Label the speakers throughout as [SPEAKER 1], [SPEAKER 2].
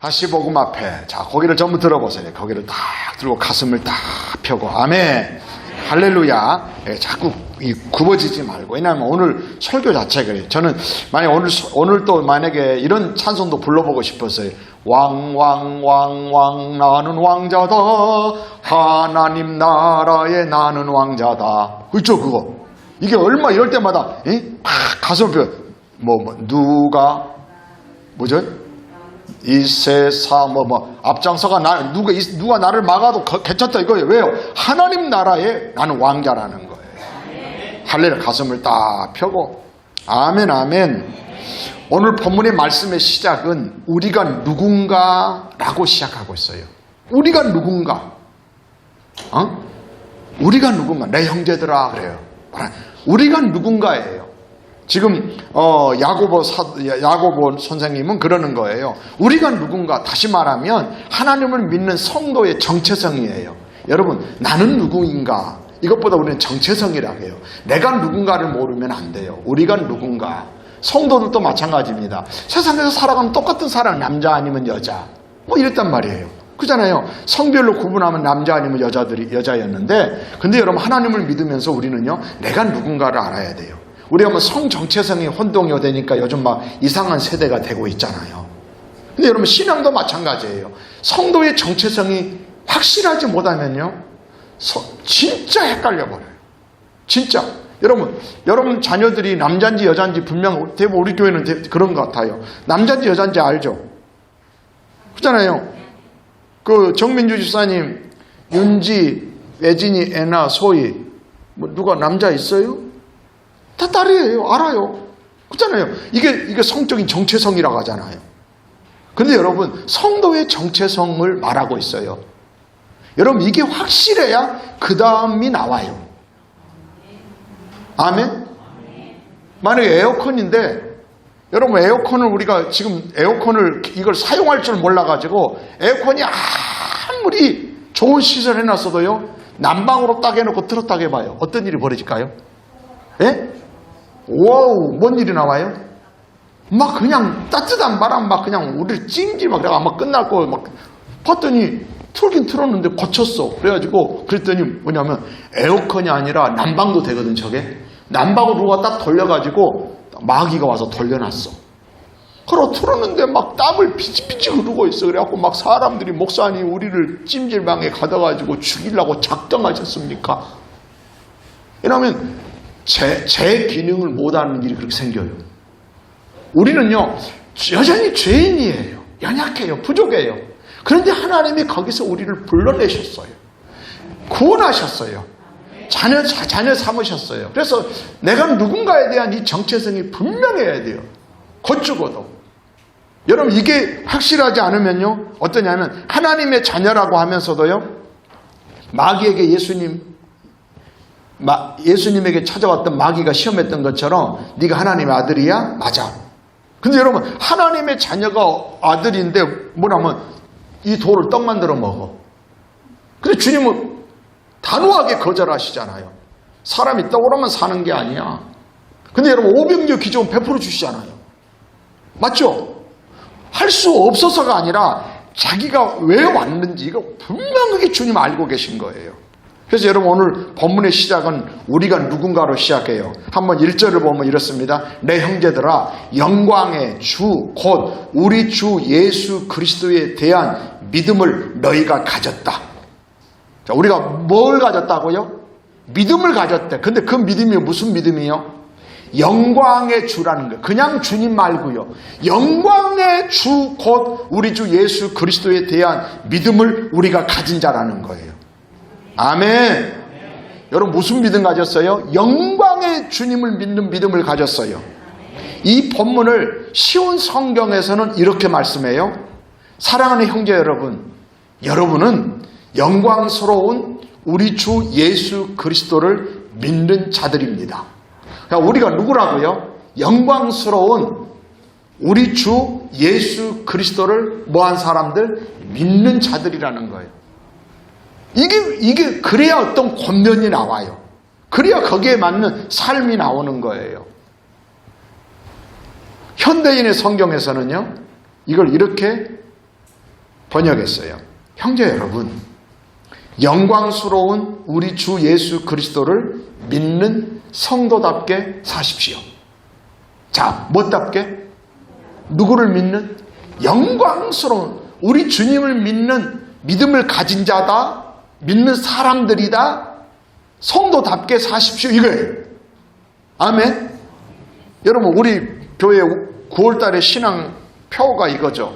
[SPEAKER 1] 다시복음 앞에, 자, 고개를 전부 들어보세요. 고개를 딱 들고 가슴을 딱 펴고, 아멘. 할렐루야. 자꾸 굽어지지 말고. 왜냐하면 오늘 설교 자체가 그래요. 저는 만약 오늘 또 만약에 이런 찬송도 불러보고 싶었어요. 왕 나는 왕자다. 하나님 나라에 나는 왕자다. 그렇죠, 그거. 이게 얼마 이럴 때마다 가슴을 펴. 누가 뭐죠? 이 세상 앞장서가 누가 나를 막아도 괜찮다 이거예요. 왜요? 하나님 나라에 나는 왕자라는 거예요. 할렐루야. 가슴을 딱 펴고 아멘 아멘. 오늘 본문의 말씀의 시작은 우리가 누군가라고 시작하고 있어요. 우리가 누군가? 우리가 누군가? 내 형제들아 그래요. 우리가 누군가예요. 지금 야고보 선생님은 그러는 거예요. 우리가 누군가, 다시 말하면 하나님을 믿는 성도의 정체성이에요. 여러분, 나는 누구인가? 이것보다 우리는 정체성이라고 해요. 내가 누군가를 모르면 안 돼요. 우리가 누군가. 성도들도 마찬가지입니다. 세상에서 살아가면 똑같은 사람, 남자 아니면 여자 이랬단 말이에요. 그잖아요. 성별로 구분하면 남자 아니면 여자였는데, 근데 여러분, 하나님을 믿으면서 우리는요, 내가 누군가를 알아야 돼요. 우리가 성 정체성이 혼동이 되니까 요즘 막 이상한 세대가 되고 있잖아요. 근데 여러분, 신앙도 마찬가지예요. 성도의 정체성이 확실하지 못하면요, 진짜 헷갈려버려요. 진짜. 여러분 자녀들이 남자인지 여자인지 분명, 대부분 우리 교회는 그런 것 같아요. 남자인지 여자인지 알죠? 그렇잖아요. 그 정민주 집사님, 윤지, 애진이, 애나, 소희, 누가 남자 있어요? 다 딸이에요. 알아요. 그렇잖아요. 이게 성적인 정체성이라고 하잖아요. 그런데 여러분, 성도의 정체성을 말하고 있어요. 여러분, 이게 확실해야 그 다음이 나와요. 아멘? 만약에 에어컨인데, 여러분, 에어컨을 우리가 지금 이걸 사용할 줄 몰라가지고 에어컨이 아무리 좋은 시설 해놨어도요, 난방으로 딱 해놓고 틀었다 해봐요. 어떤 일이 벌어질까요? 예? 와우, 뭔 일이 나와요? 막 그냥 따뜻한 바람 막 그냥 우리를 찜질막 내가 아마 끝날 거 막 봤더니 틀긴 틀었는데 거쳤어. 그랬더니 뭐냐면 에어컨이 아니라 난방도 되거든, 저게. 난방을 누가 딱 돌려가지고 마귀가 와서 돌려놨어. 그러고 틀었는데 막 땀을 피치피치 흐르고 있어. 그래갖고 막 사람들이 목사님 우리를 찜질방에 가둬가지고 죽이려고 작정하셨습니까? 이러면 제 기능을 못하는 일이 그렇게 생겨요. 우리는요, 여전히 죄인이에요. 연약해요. 부족해요. 그런데 하나님이 거기서 우리를 불러내셨어요. 구원하셨어요. 자녀 삼으셨어요. 그래서 내가 누군가에 대한 이 정체성이 분명해야 돼요. 겉죽어도. 여러분, 이게 확실하지 않으면요, 어떠냐면 하나님의 자녀라고 하면서도요, 마귀에게 예수님에게 찾아왔던 마귀가 시험했던 것처럼 네가 하나님의 아들이야? 맞아. 근데 여러분, 하나님의 자녀가 아들인데 뭐냐면 이 돌을 떡 만들어 먹어. 근데 주님은 단호하게 거절하시잖아요. 사람이 떡으로만 사는 게 아니야. 근데 여러분, 오병이어 기적은 베풀어 주시잖아요. 맞죠? 할 수 없어서가 아니라 자기가 왜 왔는지 이거 분명하게 주님 알고 계신 거예요. 그래서 여러분, 오늘 본문의 시작은 우리가 누군가로 시작해요. 한번 1절을 보면 이렇습니다. 내 형제들아, 영광의 주 곧 우리 주 예수 그리스도에 대한 믿음을 너희가 가졌다. 자, 우리가 뭘 가졌다고요? 믿음을 가졌대. 근데 그 믿음이 무슨 믿음이요? 영광의 주라는 거예요. 그냥 주님 말고요. 영광의 주 곧 우리 주 예수 그리스도에 대한 믿음을 우리가 가진 자라는 거예요. 아멘. 여러분, 무슨 믿음 가졌어요? 영광의 주님을 믿는 믿음을 가졌어요. 이 본문을 쉬운 성경에서는 이렇게 말씀해요. 사랑하는 형제 여러분, 여러분은 영광스러운 우리 주 예수 그리스도를 믿는 자들입니다. 그러니까 우리가 누구라고요? 영광스러운 우리 주 예수 그리스도를 뭐한 사람들? 믿는 자들이라는 거예요. 이게 그래야 어떤 권면이 나와요. 그래야 거기에 맞는 삶이 나오는 거예요. 현대인의 성경에서는요, 이걸 이렇게 번역했어요. 형제 여러분, 영광스러운 우리 주 예수 그리스도를 믿는 성도답게 사십시오. 자, 뭐답게? 누구를 믿는? 영광스러운 우리 주님을 믿는 믿음을 가진 자다, 믿는 사람들이다, 성도답게 사십시오, 이거예요. 아멘. 여러분, 우리 교회 9월달에 신앙표가 이거죠.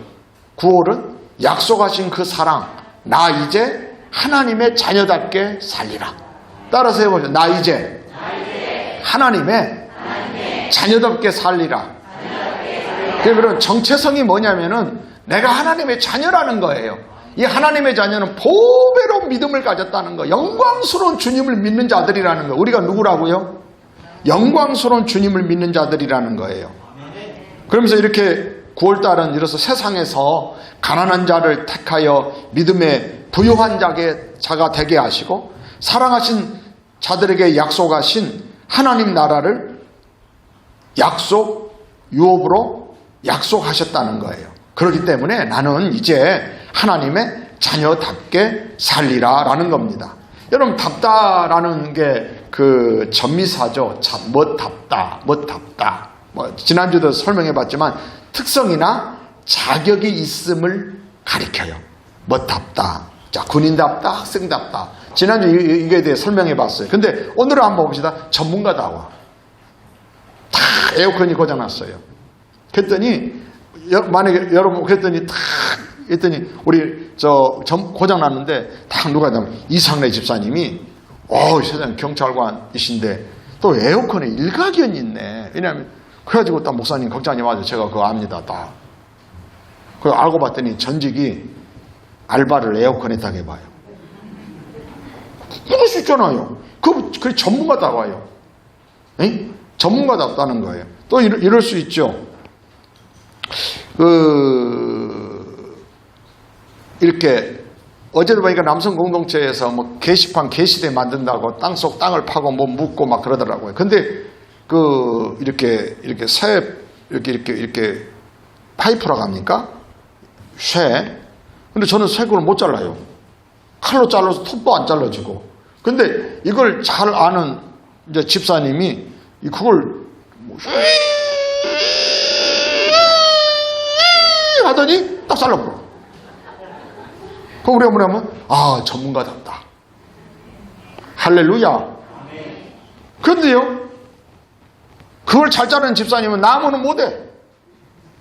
[SPEAKER 1] 9월은 약속하신 그 사랑, 나 이제 하나님의 자녀답게 살리라. 따라서 해보세요. 나 이제 하나님의 자녀답게 살리라. 그러면 정체성이 뭐냐면은 내가 하나님의 자녀라는 거예요. 이 하나님의 자녀는 보배로운 믿음을 가졌다는 거, 영광스러운 주님을 믿는 자들이라는 거. 우리가 누구라고요? 영광스러운 주님을 믿는 자들이라는 거예요. 그러면서 이렇게 9월달은 이로써 세상에서 가난한 자를 택하여 믿음의 부요한 자가 되게 하시고 사랑하신 자들에게 약속하신 하나님 나라를 유업으로 약속하셨다는 거예요. 그렇기 때문에 나는 이제 하나님의 자녀답게 살리라라는 겁니다. 여러분, 답다라는 게 그 전미사죠. 참, 멋답다. 지난주도 설명해봤지만 특성이나 자격이 있음을 가리켜요. 멋답다. 자, 군인답다, 학생답다. 지난주 이거에 대해 설명해봤어요. 근데 오늘은 한번 봅시다. 전문가다워. 다 에어컨이 고장났어요. 그랬더니 만약에 여러분 그랬더니 우리 고장났는데 딱 누가 하냐면 이상래 집사님이 세상 경찰관이신데 또 에어컨에 일가견이 있네. 왜냐하면 그래가지고 딱 목사님 걱정하지 마세요. 제가 그거 압니다. 딱. 그거 알고 봤더니 전직이 알바를 에어컨에다 해봐요. 그럴 수 있잖아요. 그게 전문가다고 와요. 전문가답다는 거예요. 또 이럴 수 있죠. 이렇게 어제도 보니까 남성 공동체에서 뭐 게시판 게시대 만든다고 땅속 땅을 파고 뭐 묻고 막 그러더라고요. 근데 이렇게 새 이렇게 파이프라고 합니까? 쇠. 근데 저는 새 걸 못 잘라요. 칼로 잘라서 톱도 안 잘라지고. 근데 이걸 잘 아는 이제 집사님이 그걸 하더니 딱 잘라버려. 그럼 우리가 뭐냐면 전문가답다. 할렐루야. 그런데요, 그걸 잘 자르는 집사님은 나무는 못해.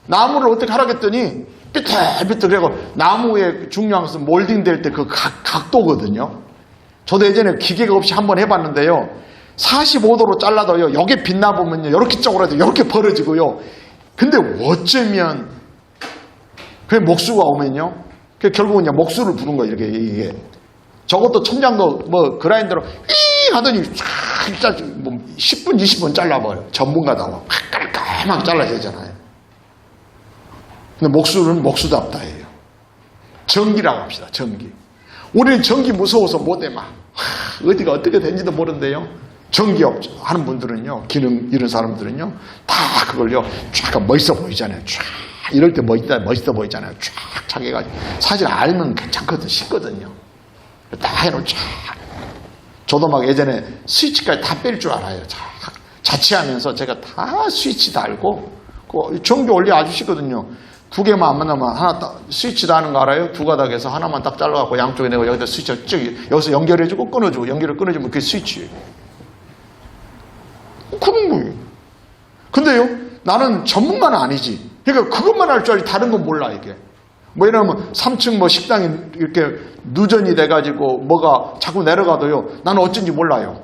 [SPEAKER 1] 나무를 어떻게 하라겠더니 삐뚤삐뚤하고 나무의 중요한 것은 몰딩 될 때 그 각도거든요. 저도 예전에 기계가 없이 한번 해봤는데요, 45도로 잘라도요, 여기 빛나보면요, 이렇게 쪼그라도 이렇게 벌어지고요. 근데 어쩌면 그 목수가 오면요, 결국은 목수를 부른 거예요. 이게 저것도 천장도 뭐 그라인더로 하더니 쫙 10분 20분 잘라버려요. 전문가다워. 깔끔하게 잘라야 되잖아요. 근데 목수는 목수답다예요. 전기라고 합시다. 전기. 우리는 전기 무서워서 못해 막 어디가 어떻게 되는지도 모르는데요. 전기 하는 분들은요, 기능 이런 사람들은요, 다 그걸요 쫙 멋있어 보이잖아요. 쫙 이럴 때 멋있어 보이잖아요. 쫙 차게가지고 사실 알면 괜찮거든, 쉽거든요. 다 해놓고 쫙. 저도 막 예전에 스위치까지 다 뺄 줄 알아요. 자취하면서 제가 다 스위치 달고, 전기 원리 아주 쉽거든요. 두 개만 안 만나면 하나 딱 스위치 다는 거 알아요? 두 가닥에서 하나만 딱 잘라갖고 양쪽에 내고 여기다 스위치 여기서 연결해주고 끊어주고, 연결을 끊어주면 그게 스위치예요. 그런 거예요. 근데요, 나는 전문가는 아니지. 그러니까 그것만 할 줄 알지 다른 건 몰라, 이게. 뭐 이러면 3층 뭐 식당이 이렇게 누전이 돼가지고 뭐가 자꾸 내려가도요, 나는 어쩐지 몰라요.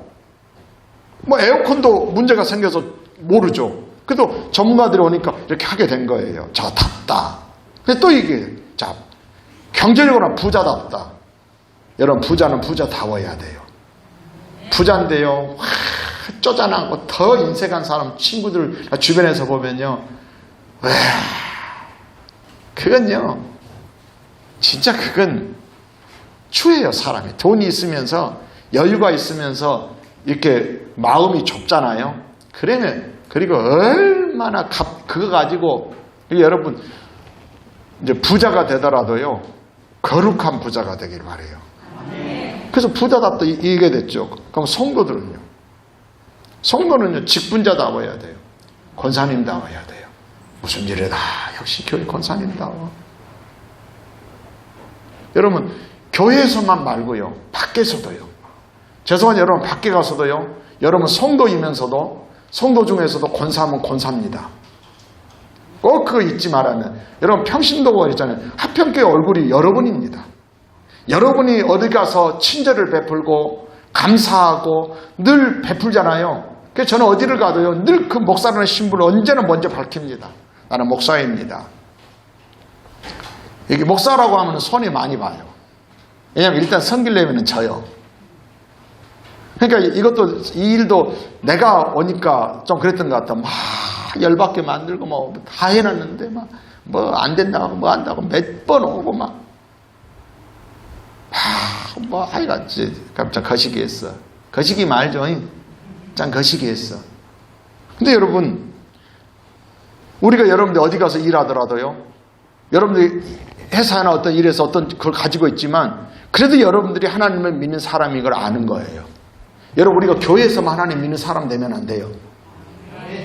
[SPEAKER 1] 뭐 에어컨도 문제가 생겨서 모르죠. 그래도 전문가들이 오니까 이렇게 하게 된 거예요. 답다. 근데 또 이게, 경제적으로는 부자답다. 여러분, 부자는 부자다워야 돼요. 부자인데요, 쪼잔하고 더 인색한 사람, 친구들 주변에서 보면요, 그건요, 진짜 그건 추해요, 사람이. 돈이 있으면서, 여유가 있으면서, 이렇게 마음이 좁잖아요. 그리고 얼마나 그거 가지고, 여러분, 이제 부자가 되더라도요, 거룩한 부자가 되길 바래요. 그래서 부자답다 이게 됐죠. 그럼 성도들은요? 성도는요, 직분자다워야 돼요. 권사님다워야 돼요. 무슨 일이다. 역시 교회 권사님다워. 여러분, 교회에서만 말고요, 밖에서도요. 죄송한 여러분, 밖에 가서도요, 여러분 성도이면서도, 성도 중에서도 권사하면 권사입니다. 꼭 그거 잊지 말아요. 여러분, 평신도가 있잖아요. 하평교회 얼굴이 여러분입니다. 여러분이 어디 가서 친절을 베풀고 감사하고 늘 베풀잖아요. 그래서 저는 어디를 가도요, 늘 그 목사라는 신분을 언제나 먼저 밝힙니다. 나는 목사입니다. 여기 목사라고 하면 손이 많이 봐요. 왜냐하면 일단 섬기려면 져요. 그러니까 이 일도 내가 오니까 좀 그랬던 것 같아. 막 열받게 만들고 뭐 다 해놨는데 막 뭐 안 된다고 뭐 한다고 몇 번 오고 막 뭐 하여간 깜짝 거시기했어. 거시기 말죠. 짱 거시기했어. 근데 여러분, 우리가 여러분들 어디 가서 일하더라도요, 여러분들이 회사나 어떤 일에서 어떤 걸 가지고 있지만 그래도 여러분들이 하나님을 믿는 사람인 걸 아는 거예요. 여러분, 우리가 교회에서만 하나님 믿는 사람 되면 안 돼요.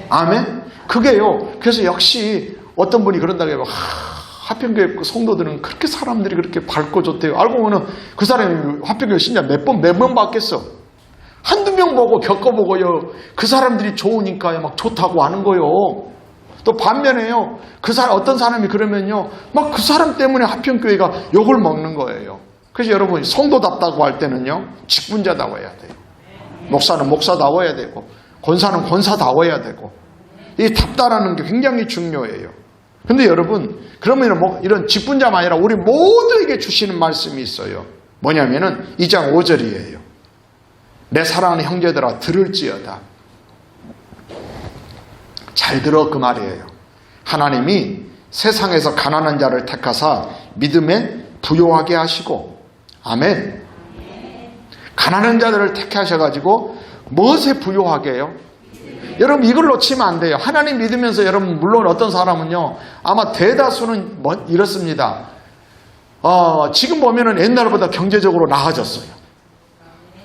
[SPEAKER 1] 아멘? 그게요. 그래서 역시 어떤 분이 그런다고 해요. 화평교회 성도들은 그렇게 사람들이 그렇게 밝고 좋대요. 알고 보면 그 사람이 화평교회 신자 몇 번 받겠어. 한두 명 보고 겪어보고요, 그 사람들이 좋으니까 막 좋다고 하는 거요. 또 반면에요, 어떤 사람이 그러면요, 막 그 사람 때문에 화평교회가 욕을 먹는 거예요. 그래서 여러분, 성도답다고 할 때는요, 직분자다워야 돼요. 목사는 목사다워야 되고, 권사는 권사다워야 되고, 이 답다라는 게 굉장히 중요해요. 근데 여러분, 그러면 뭐 이런 직분자만 아니라 우리 모두에게 주시는 말씀이 있어요. 뭐냐면은 2장 5절이에요. 내 사랑하는 형제들아, 들을지어다. 잘 들어, 그 말이에요. 하나님이 세상에서 가난한 자를 택하사 믿음에 부요하게 하시고, 아멘. 가난한 자들을 택하셔가지고 무엇에 부요하게 해요? 여러분, 이걸 놓치면 안 돼요. 하나님 믿으면서 여러분, 물론 어떤 사람은요, 아마 대다수는 이렇습니다. 지금 보면은 옛날보다 경제적으로 나아졌어요.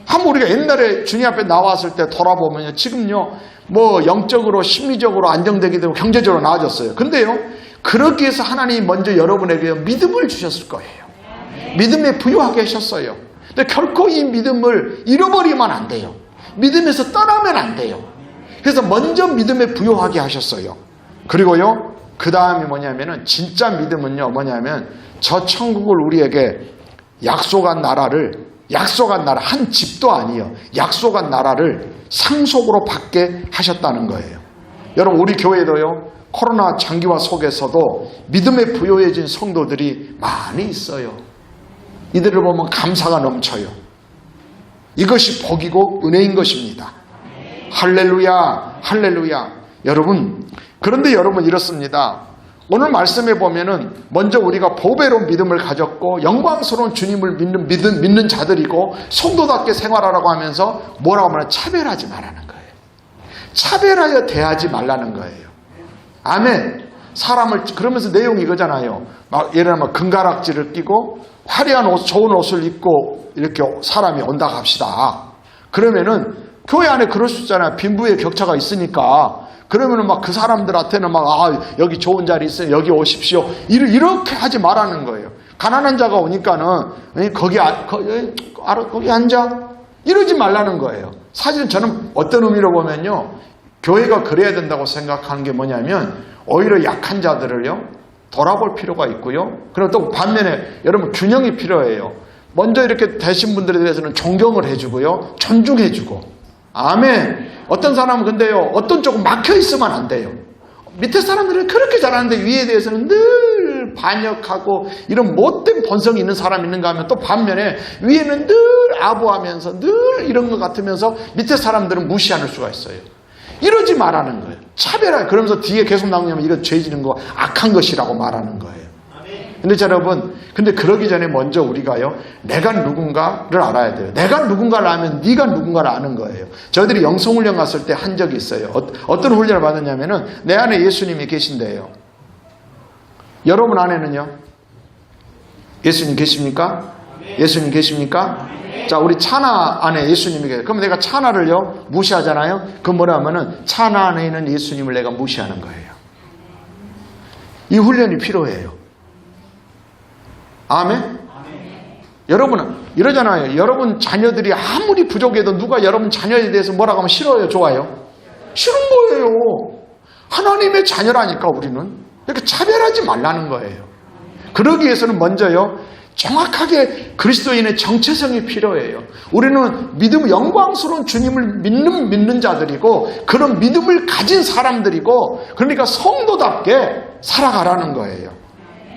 [SPEAKER 1] 한번 우리가 옛날에 주님 앞에 나왔을 때 돌아보면요, 지금요, 뭐 영적으로 심리적으로 안정되게 되고 경제적으로 나아졌어요. 근데요, 그렇게 해서 하나님이 먼저 여러분에게 믿음을 주셨을 거예요. 믿음에 부유하게 하셨어요. 근데 결코 이 믿음을 잃어버리면 안 돼요. 믿음에서 떠나면 안 돼요. 그래서 먼저 믿음에 부유하게 하셨어요. 그리고요, 그 다음이 뭐냐면은, 진짜 믿음은요, 뭐냐면, 저 천국을 우리에게 약속한 나라, 한 집도 아니에요. 약속한 나라를 상속으로 받게 하셨다는 거예요. 여러분, 우리 교회도요, 코로나 장기화 속에서도 믿음에 부요해진 성도들이 많이 있어요. 이들을 보면 감사가 넘쳐요. 이것이 복이고 은혜인 것입니다. 할렐루야, 할렐루야. 여러분, 그런데 여러분 이렇습니다. 오늘 말씀에 보면은 먼저 우리가 보배로운 믿음을 가졌고 영광스러운 주님을 믿는 자들이고 성도답게 생활하라고 하면서 뭐라고 하면 차별하지 말라는 거예요. 차별하여 대하지 말라는 거예요. 아멘. 사람을, 그러면서 내용이 이거잖아요. 막 예를 들면 금가락지를 끼고 화려한 옷, 좋은 옷을 입고 이렇게 사람이 온다 합시다. 그러면은 교회 안에 그럴 수 있잖아요. 빈부의 격차가 있으니까. 그러면은 막 그 사람들한테는 막, 여기 좋은 자리 있어요. 여기 오십시오. 이렇게 하지 말라는 거예요. 가난한 자가 오니까는, 거기 앉아. 이러지 말라는 거예요. 사실 저는 어떤 의미로 보면요, 교회가 그래야 된다고 생각하는 게 뭐냐면, 오히려 약한 자들을요, 돌아볼 필요가 있고요. 그리고 또 반면에 여러분 균형이 필요해요. 먼저 이렇게 되신 분들에 대해서는 존경을 해주고요, 존중해주고. 아멘. 어떤 사람은 근데요, 어떤 쪽은 막혀 있으면 안 돼요. 밑에 사람들은 그렇게 잘하는데 위에 대해서는 늘 반역하고 이런 못된 본성이 있는 사람이 있는가 하면, 또 반면에 위에는 늘 아부하면서 늘 이런 것 같으면서 밑에 사람들은 무시할 수가 있어요. 이러지 말라는 거예요. 차별하게. 그러면서 뒤에 계속 나오냐면 이거 죄 지는 거 악한 것이라고 말하는 거예요. 근데 여러분, 근데 그러기 전에 먼저 우리가요, 내가 누군가를 알아야 돼요. 내가 누군가를 알면 네가 누군가를 아는 거예요. 저희들이 영성훈련 갔을 때 한 적이 있어요. 어떤 훈련을 받았냐면은, 내 안에 예수님이 계신데요. 여러분 안에는요, 예수님 계십니까? 예수님 계십니까? 자, 우리 차나 안에 예수님이 계세요. 그럼 내가 차나를요 무시하잖아요. 그럼 뭐라 하면은 차나 안에 있는 예수님을 내가 무시하는 거예요. 이 훈련이 필요해요. 아멘? 여러분은 이러잖아요. 여러분 자녀들이 아무리 부족해도 누가 여러분 자녀에 대해서 뭐라고 하면 싫어요? 좋아요? 싫은 거예요. 하나님의 자녀라니까 우리는. 이렇게 차별하지 말라는 거예요. 그러기 위해서는 먼저요, 정확하게 그리스도인의 정체성이 필요해요. 우리는 믿음, 영광스러운 주님을 믿는 자들이고 그런 믿음을 가진 사람들이고, 그러니까 성도답게 살아가라는 거예요.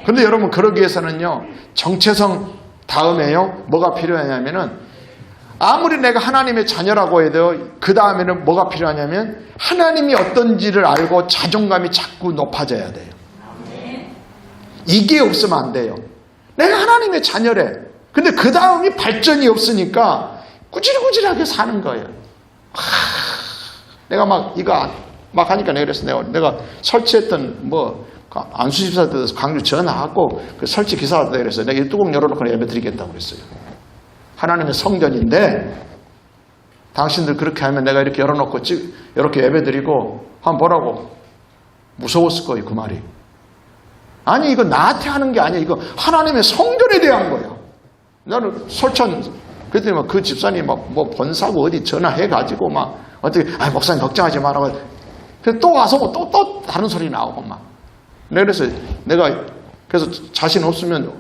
[SPEAKER 1] 그런데 여러분, 그러기 위해서는요, 정체성 다음에요, 뭐가 필요하냐면은, 아무리 내가 하나님의 자녀라고 해도 그 다음에는 뭐가 필요하냐면 하나님이 어떤지를 알고 자존감이 자꾸 높아져야 돼요. 이게 없으면 안 돼요. 내가 하나님의 자녀래. 근데 그 다음이 발전이 없으니까 꾸질꾸질하게 사는 거예요. 내가 이거 하니까 내가 그랬어. 내가 설치했던 안수집사 때 강주 전화하고 그 설치 기사한테 그랬어. 내가 이 뚜껑 열어놓고 예배 드리겠다고 그랬어요. 하나님의 성전인데 당신들 그렇게 하면 내가 이렇게 열어놓고 이렇게 예배 드리고 한번 보라고. 무서웠을 거예요, 그 말이. 아니, 이거 나한테 하는 게 아니야. 이거 하나님의 성전에 대한 거야. 나는 그랬더니 그 집사님 본사고 어디 전화해가지고 어떻게, 목사님 걱정하지 마라. 또 와서 또 다른 소리 나오고 그래서 그래서 자신 없으면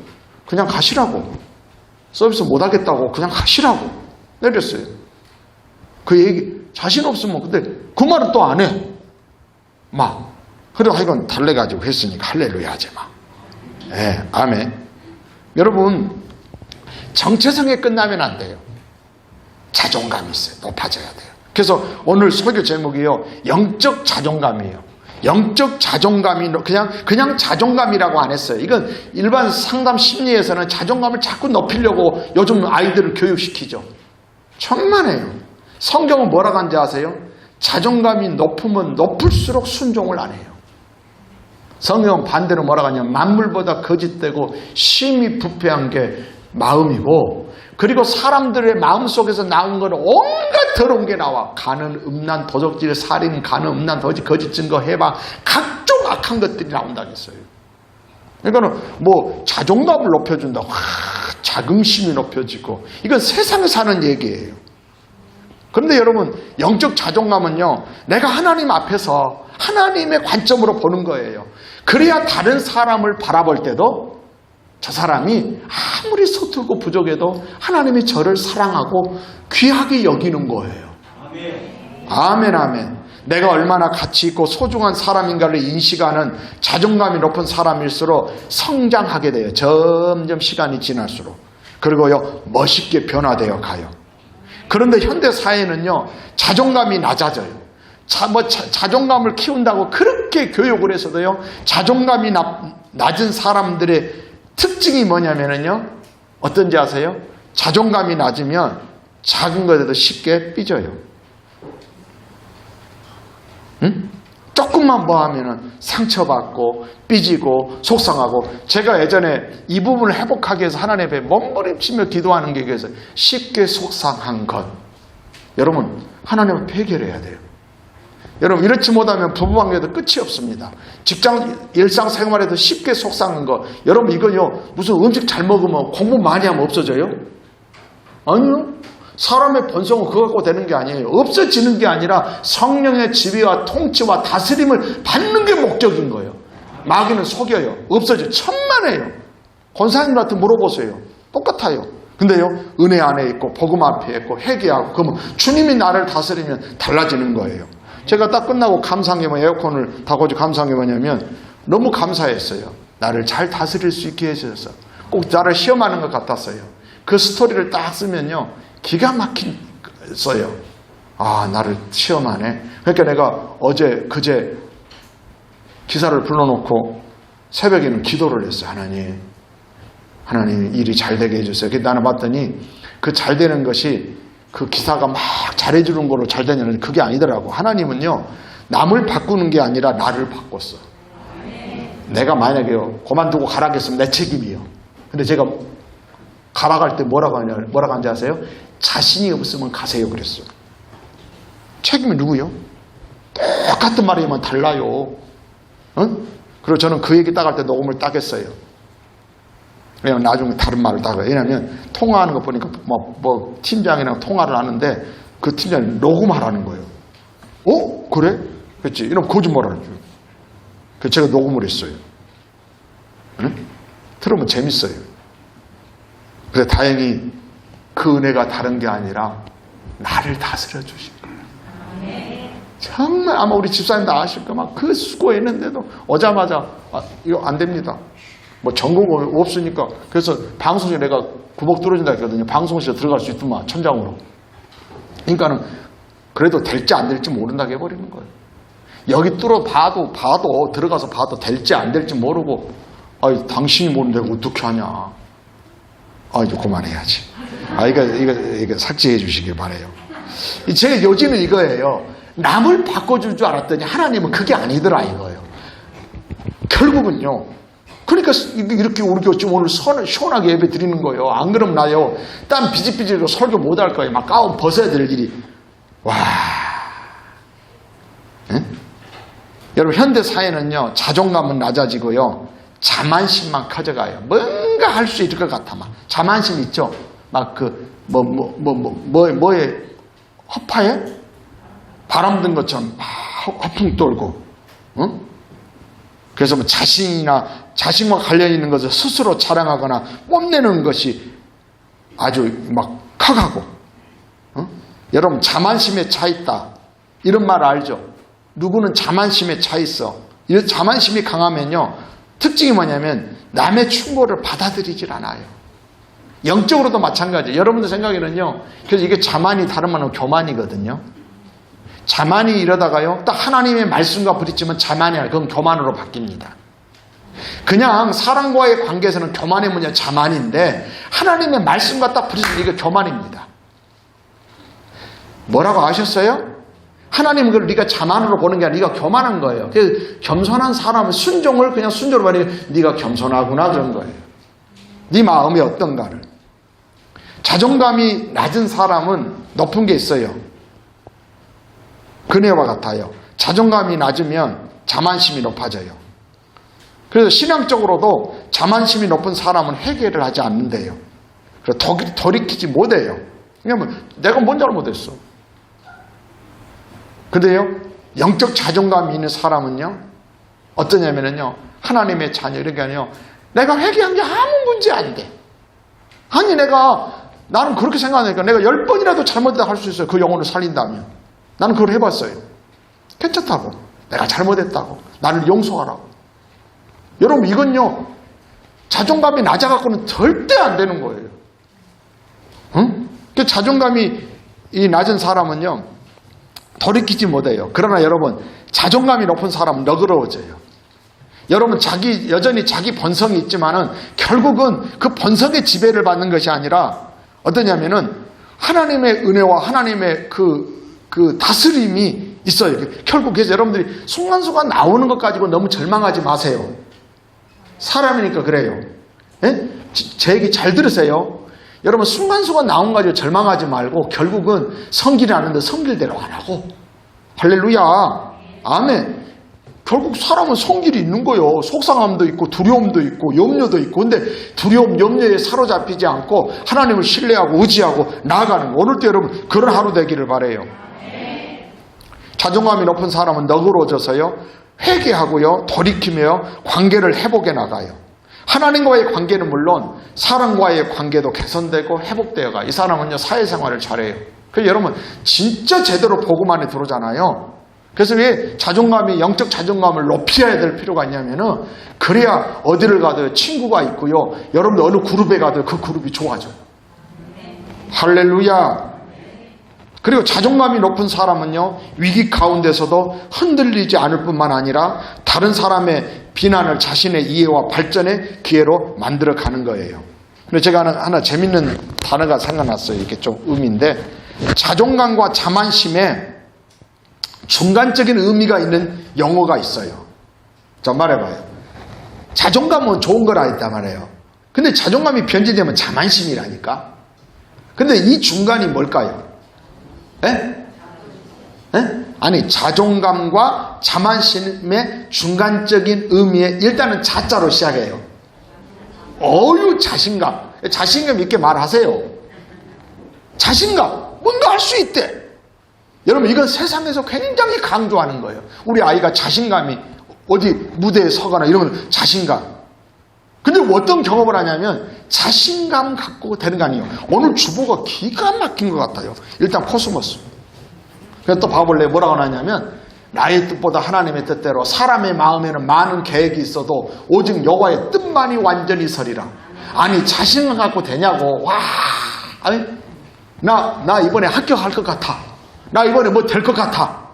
[SPEAKER 1] 그냥 가시라고. 서비스 못 하겠다고 그냥 가시라고 내렸어요. 그 얘기, 자신 없으면, 근데 그 말은 또 안 해. 그래도 이건 달래가지고 했으니까 할렐루야 하지 마. 네, 아멘. 여러분, 정체성에 끝나면 안 돼요. 자존감이 있어요. 높아져야 돼요. 그래서 오늘 설교 제목이요, 영적 자존감이에요. 영적 자존감이 그냥 자존감이라고 안 했어요. 이건 일반 상담 심리에서는 자존감을 자꾸 높이려고 요즘 아이들을 교육시키죠. 천만에요. 성경은 뭐라고 하는지 아세요? 자존감이 높으면 높을수록 순종을 안 해요. 성경은 반대로 뭐라고 하냐면 만물보다 거짓되고 심히 부패한 게 마음이고, 그리고 사람들의 마음속에서 나온 거는 온갖 더러운 게 나와. 간음, 음란, 도적질, 살인, 간음, 음란, 도적, 거짓 증거, 해방, 각종 악한 것들이 나온다고 했어요. 그러니까 자존감을 높여준다고, 자긍심이 높여지고, 이건 세상에 사는 얘기예요. 그런데 여러분, 영적 자존감은요, 내가 하나님 앞에서 하나님의 관점으로 보는 거예요. 그래야 다른 사람을 바라볼 때도 저 사람이 아무리 서툴고 부족해도 하나님이 저를 사랑하고 귀하게 여기는 거예요. 아멘, 아멘. 내가 얼마나 가치 있고 소중한 사람인가를 인식하는 자존감이 높은 사람일수록 성장하게 돼요. 점점 시간이 지날수록. 그리고요, 멋있게 변화되어 가요. 그런데 현대 사회는요, 자존감이 낮아져요. 자존감을 키운다고 그렇게 교육을 해서도요, 자존감이 낮은 사람들의 특징이 뭐냐면요, 어떤지 아세요? 자존감이 낮으면 작은 것에도 쉽게 삐져요. 응? 조금만 하면은 상처받고 삐지고 속상하고. 제가 예전에 이 부분을 회복하기 위해서 하나님 앞에 몸부림치며 기도하는 게 그래서 쉽게 속상한 것. 여러분, 하나님 앞에 해결해야 돼요. 여러분, 이렇지 못하면 부부관계도 끝이 없습니다. 직장, 일상생활에도 쉽게 속상한 거. 여러분, 이거요, 무슨 음식 잘 먹으면 공부 많이 하면 없어져요? 아니요. 사람의 본성은 그거 갖고 되는 게 아니에요. 없어지는 게 아니라 성령의 지배와 통치와 다스림을 받는 게 목적인 거예요. 마귀는 속여요. 없어져요. 천만에요. 권사님한테 물어보세요. 똑같아요. 근데요, 은혜 안에 있고 복음 앞에 있고 회개하고, 그러면 주님이 나를 다스리면 달라지는 거예요. 제가 딱 끝나고 감사한 게 에어컨을 다 고지 감사한 게 뭐냐면 너무 감사했어요. 나를 잘 다스릴 수 있게 해주셔서. 꼭 나를 시험하는 것 같았어요. 그 스토리를 딱 쓰면요, 기가 막혔어요. 나를 시험하네. 그러니까 내가 그제 기사를 불러놓고 새벽에는 기도를 했어요. 하나님 일이 잘 되게 해주세요. 나는 봤더니 그 잘 되는 것이 그 기사가 막 잘해주는 거로 잘 되냐는 그게 아니더라고. 하나님은요, 남을 바꾸는 게 아니라 나를 바꿨어. 내가 만약에 그만두고 가라 했으면 내 책임이요. 근데 제가 가라 갈 때 뭐라고 하는지 아세요? 자신이 없으면 가세요 그랬어요. 책임이 누구요? 똑같은 말이면 달라요. 응? 그리고 저는 그 얘기 딱 할 때 녹음을 딱 했어요. 왜냐면 나중에 다른 말을 딱 해요. 왜냐면 통화하는 거 보니까 뭐 팀장이랑 통화를 하는데 그 팀장이 녹음하라는 거예요. 그래? 그렇지. 이러면 거짓말을 하죠. 그래서 제가 녹음을 했어요. 응? 들으면 재밌어요. 그래서 다행히 그 은혜가 다른 게 아니라 나를 다스려 주신 거예요. 정말 아마 우리 집사님도 아실 거만 그 수고했는데도 오자마자 이거 안 됩니다. 뭐 전공이 없으니까. 그래서 방송실에 내가 구멍 뚫어진다 했거든요. 방송실에 들어갈 수 있더만 천장으로. 그러니까는 그래도 될지 안 될지 모른다고 해버리는 거예요. 여기 뚫어봐도 들어가서 봐도 될지 안 될지 모르고 당신이 모르는데 어떻게 하냐. 이제 그만해야지. 이거 삭제해 주시길 바라요. 제 요지는 이거예요. 남을 바꿔줄 줄 알았더니 하나님은 그게 아니더라 이거예요. 결국은요. 그러니까 이렇게 우리가 지금 오늘 시원하게 예배 드리는 거예요. 안 그러면 나요. 땀 비질비질로 설교 못 할 거예요. 막 가운 벗어야 될 일이. 와. 응? 여러분 현대 사회는요. 자존감은 낮아지고요. 자만심만 커져가요. 뭔가 할 수 있을 것 같아. 막 자만심 있죠. 막 뭐에 허파에 바람 든 것처럼 막 허풍 떨고, 응? 그래서 뭐 자신과 관련 있는 것을 스스로 자랑하거나 뽐내는 것이 아주 막 커가고, 응? 여러분 자만심에 차 있다. 이런 말 알죠? 누구는 자만심에 차 있어. 이런 자만심이 강하면요. 특징이 뭐냐면 남의 충고를 받아들이질 않아요. 영적으로도 마찬가지예요. 여러분들 생각에는요. 그래서 이게 자만이 다른 말은 교만이거든요. 자만이 이러다가요. 딱 하나님의 말씀과 부딪히면 자만이 아니라 그건 교만으로 바뀝니다. 그냥 사람과의 관계에서는 교만의 문제 자만인데 하나님의 말씀과 딱 부딪히면 이게 교만입니다. 뭐라고 아셨어요? 하나님은 그걸 네가 자만으로 보는 게 아니라 네가 교만한 거예요. 그래서 겸손한 사람은 순종을 그냥 순조로 말하면 네가 겸손하구나 그런 거예요. 네 마음이 어떤가를. 자존감이 낮은 사람은 높은 게 있어요. 그네와 같아요. 자존감이 낮으면 자만심이 높아져요. 그래서 신앙적으로도 자만심이 높은 사람은 회개를 하지 않는데요. 그래서 돌이키지 못해요. 왜냐하면 내가 뭔 잘못했어. 근데요, 영적 자존감이 있는 사람은요, 어떠냐면요, 하나님의 자녀, 이런 게 아니에요. 내가 회개한 게 아무 문제 안 돼. 아니, 나는 그렇게 생각하니까 내가 10번이라도 잘못했다 할 수 있어요. 그 영혼을 살린다면. 나는 그걸 해봤어요. 괜찮다고. 내가 잘못했다고. 나를 용서하라고. 여러분, 이건요, 자존감이 낮아갖고는 절대 안 되는 거예요. 응? 그 자존감이 이 낮은 사람은요, 돌이키지 못해요. 그러나 여러분, 자존감이 높은 사람은 너그러워져요. 여러분, 여전히 자기 본성이 있지만은 결국은 그 본성의 지배를 받는 것이 아니라 어떠냐면은 하나님의 은혜와 하나님의 그 다스림이 있어요. 결국 그래서 여러분들이 순간순간 나오는 것 가지고 너무 절망하지 마세요. 사람이니까 그래요. 예? 제 얘기 잘 들으세요. 여러분 순간순간 나온 거 가지고 절망하지 말고 결국은 성길하는데 성길대로 안 하고 할렐루야 아멘. 결국 사람은 성길이 있는 거예요. 속상함도 있고 두려움도 있고 염려도 있고 근데 두려움 염려에 사로잡히지 않고 하나님을 신뢰하고 의지하고 나아가는 거. 오늘도 여러분 그런 하루 되기를 바라요. 자존감이 높은 사람은 너그러워져서요 회개하고요 돌이키며 관계를 회복해 나가요. 하나님과의 관계는 물론 사람과의 관계도 개선되고 회복되어 가요. 이 사람은요 사회생활을 잘해요. 그래서 여러분 진짜 제대로 복음 안에 들어오잖아요. 그래서 왜 자존감이 영적 자존감을 높여야 될 필요가 있냐면은 그래야 어디를 가도 친구가 있고요. 여러분들 어느 그룹에 가도 그 그룹이 좋아져요. 할렐루야. 그리고 자존감이 높은 사람은요 위기 가운데서도 흔들리지 않을 뿐만 아니라 다른 사람의 비난을 자신의 이해와 발전의 기회로 만들어가는 거예요. 근데 제가 하나 재밌는 단어가 생각났어요. 이게 좀 의미인데 자존감과 자만심에 중간적인 의미가 있는 용어가 있어요. 자 말해봐요. 자존감은 좋은 거라 했단 말이에요. 근데 자존감이 변질되면 자만심이라니까. 근데 이 중간이 뭘까요? 에? 에? 아니, 자존감과 자만심의 중간적인 의미에 일단은 자자로 시작해요. 어유, 자신감. 자신감 있게 말하세요. 자신감. 뭔가 할 수 있대. 여러분, 이건 세상에서 굉장히 강조하는 거예요. 우리 아이가 자신감이 어디 무대에 서거나 이러면 자신감. 근데 어떤 경험을 하냐면 자신감 갖고 되는 거 아니에요. 오늘 주보가 기가 막힌 것 같아요. 일단 코스모스. 그래서 또 봐볼래요. 뭐라고 하냐면 나의 뜻보다 하나님의 뜻대로 사람의 마음에는 많은 계획이 있어도 오직 여호와의 뜻만이 완전히 서리라. 아니, 자신감 갖고 되냐고. 와, 아니, 나 이번에 합격할 것 같아. 나 이번에 뭐 될 것 같아.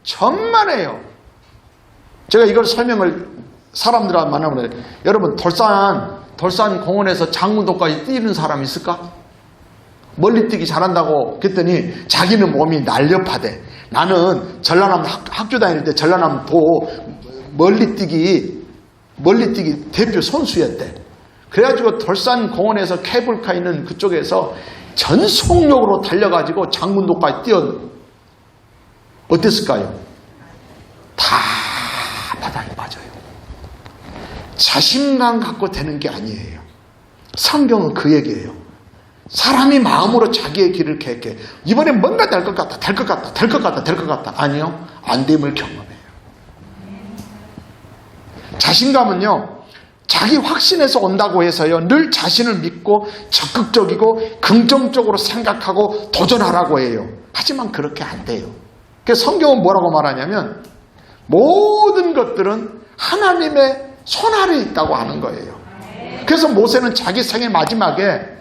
[SPEAKER 1] 천만에요. 제가 이걸 설명을 사람들한테 만나면, 여러분, 돌산 공원에서 장문도까지 뛰는 사람 있을까? 멀리뛰기 잘한다고 그랬더니 자기는 몸이 날렵하대. 나는 전라남 학교 다닐 때 전라남도 멀리뛰기 대표 선수였대. 그래가지고 돌산 공원에서 케이블카 있는 그쪽에서 전속력으로 달려가지고 장문도까지 뛰어. 어땠을까요? 다 바닥에 맞아요. 자신감 갖고 되는 게 아니에요. 성경은 그 얘기예요. 사람이 마음으로 자기의 길을 계획해. 이번에 뭔가 될 것 같다, 될 것 같다, 될 것 같다, 될 것 같다. 아니요. 안 됨을 경험해요. 자신감은요, 자기 확신에서 온다고 해서요, 늘 자신을 믿고 적극적이고 긍정적으로 생각하고 도전하라고 해요. 하지만 그렇게 안 돼요. 그래서 성경은 뭐라고 말하냐면 모든 것들은 하나님의 손 아래에 있다고 하는 거예요. 그래서 모세는 자기 생의 마지막에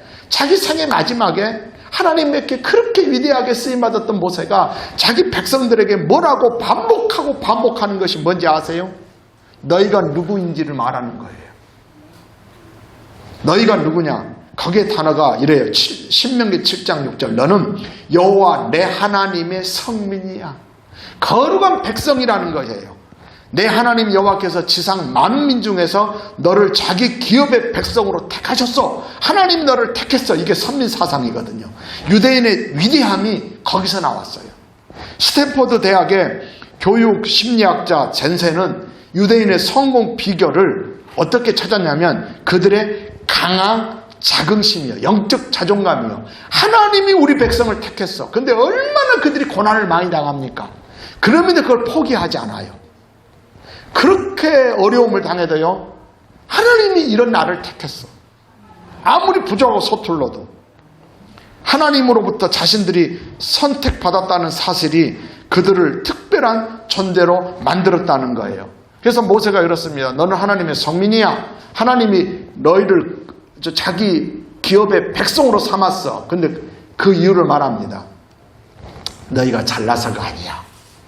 [SPEAKER 1] 하나님께 그렇게 위대하게 쓰임받았던 모세가 자기 백성들에게 뭐라고 반복하는 것이 뭔지 아세요? 너희가 누구인지를 말하는 거예요. 너희가 누구냐? 거기에 단어가 이래요. 신명기 7장 6절. 너는 여호와 내 하나님의 성민이야. 거룩한 백성이라는 거예요. 내 하나님 여호와께서 지상 만민 중에서 너를 자기 기업의 백성으로 택하셨어. 하나님이 너를 택했어. 이게 선민사상이거든요. 유대인의 위대함이 거기서 나왔어요. 스탠포드 대학의 교육 심리학자 젠센은 유대인의 성공 비결을 어떻게 찾았냐면 그들의 강한 자긍심이요, 영적 자존감이요. 하나님이 우리 백성을 택했어. 근데 얼마나 그들이 고난을 많이 당합니까? 그럼에도 그걸 포기하지 않아요. 그렇게 어려움을 당해도요, 하나님이 이런 나를 택했어. 아무리 부족하고 서툴러도 하나님으로부터 자신들이 선택받았다는 사실이 그들을 특별한 존재로 만들었다는 거예요. 그래서 모세가 이렇습니다. 너는 하나님의 성민이야. 하나님이 너희를 자기 기업의 백성으로 삼았어. 근데 그 이유를 말합니다. 너희가 잘나서가 아니야.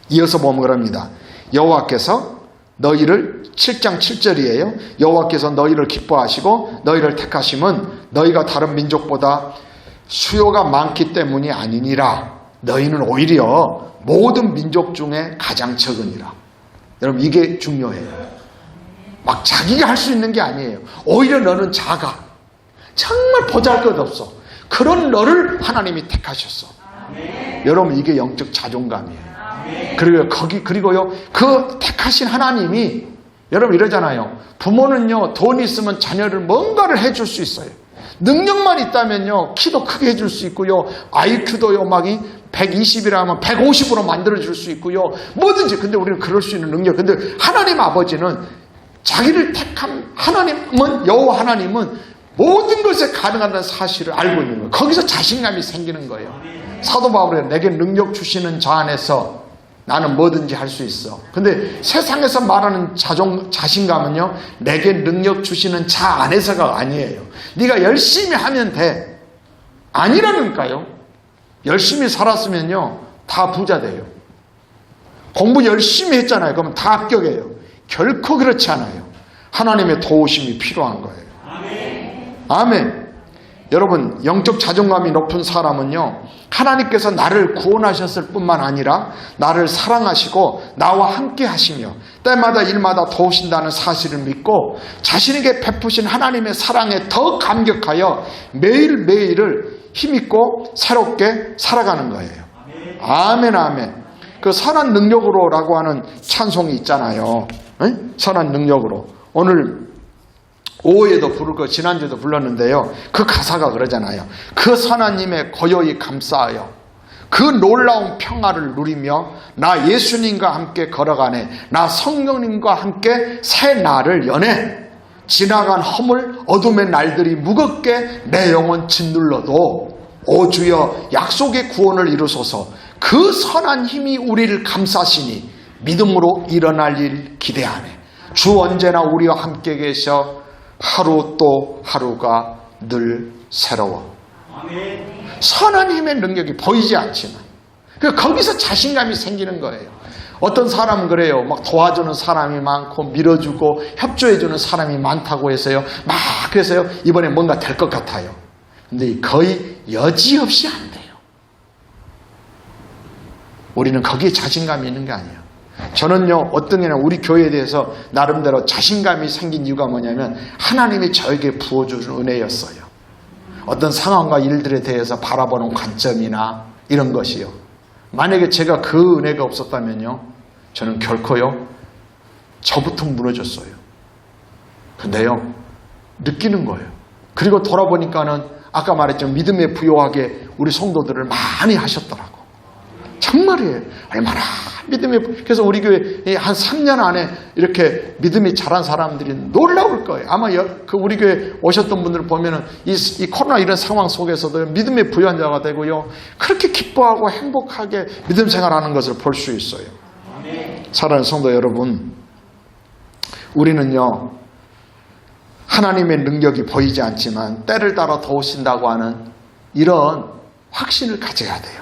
[SPEAKER 1] 이어서 보면 그럽니다. 여호와께서 너희를 7장 7절이에요. 여호와께서 너희를 기뻐하시고 너희를 택하심은 너희가 다른 민족보다 수요가 많기 때문이 아니니라. 너희는 오히려 모든 민족 중에 가장 적으니라. 여러분, 이게 중요해요. 막 자기가 할 수 있는 게 아니에요. 오히려 너는 작아. 정말 보잘것없어. 그런 너를 하나님이 택하셨어. 여러분, 이게 영적 자존감이에요. 그리고요, 그 택하신 하나님이, 여러분 이러잖아요. 부모는요, 돈 있으면 자녀를 뭔가를 해줄 수 있어요. 능력만 있다면요, 키도 크게 해줄 수 있고요, IQ도요, 막 120이라면 150으로 만들어줄 수 있고요, 뭐든지. 근데 우리는 그럴 수 있는 능력. 근데 하나님 아버지는 자기를 택한 하나님은, 여호와 하나님은 모든 것에 가능하다는 사실을 알고 있는 거예요. 거기서 자신감이 생기는 거예요. 사도 바울이 내게 능력 주시는 자 안에서 나는 뭐든지 할 수 있어. 근데 세상에서 말하는 자신감은요, 내게 능력 주시는 자 안에서가 아니에요. 네가 열심히 하면 돼. 아니라니까요. 열심히 살았으면요, 다 부자 돼요. 공부 열심히 했잖아요. 그러면 다 합격해요. 결코 그렇지 않아요. 하나님의 도우심이 필요한 거예요. 아멘. 여러분, 영적 자존감이 높은 사람은요, 하나님께서 나를 구원하셨을 뿐만 아니라 나를 사랑하시고 나와 함께 하시며 때마다 일마다 도우신다는 사실을 믿고 자신에게 베푸신 하나님의 사랑에 더 감격하여 매일매일을 힘있고 새롭게 살아가는 거예요. 아멘, 아멘. 그 선한 능력으로라고 하는 찬송이 있잖아요. 에? 선한 능력으로. 오늘 오후에도 부를 거 지난주에도 불렀는데요. 그 가사가 그러잖아요. 그 선하님의 고요히 감싸하여 그 놀라운 평화를 누리며 나 예수님과 함께 걸어가네. 나 성령님과 함께 새 날을 여네. 지나간 허물 어둠의 날들이 무겁게 내 영혼 짓눌러도 오 주여 약속의 구원을 이루소서. 그 선한 힘이 우리를 감싸시니 믿음으로 일어날 일 기대하네. 주 언제나 우리와 함께 계셔 하루 또 하루가 늘 새로워. 아멘. 선한 힘의 능력이 보이지 않지만 거기서 자신감이 생기는 거예요. 어떤 사람은 그래요. 막 도와주는 사람이 많고 밀어주고 협조해주는 사람이 많다고 해서요. 막 그래서요. 이번에 뭔가 될 것 같아요. 근데 거의 여지없이 안 돼요. 우리는 거기에 자신감이 있는 게 아니에요. 저는요, 어떤 이나 우리 교회에 대해서 나름대로 자신감이 생긴 이유가 뭐냐면 하나님이 저에게 부어주는 은혜였어요. 어떤 상황과 일들에 대해서 바라보는 관점이나 이런 것이요. 만약에 제가 그 은혜가 없었다면요, 저는 결코요, 저부터 무너졌어요. 근데요, 느끼는 거예요. 그리고 돌아보니까는 아까 말했죠. 믿음에 부요하게 우리 성도들을 많이 하셨더라고. 정말이에요. 얼마나 믿음이, 그래서 우리 교회 한 3년 안에 이렇게 믿음이 자란 사람들이 놀라울 거예요. 아마 우리 교회 오셨던 분들 보면은 이 코로나 이런 상황 속에서도 믿음의 부유한 자가 되고요. 그렇게 기뻐하고 행복하게 믿음 생활하는 것을 볼 수 있어요. 사랑하는 성도 여러분, 우리는요, 하나님의 능력이 보이지 않지만 때를 따라 도우신다고 하는 이런 확신을 가져야 돼요.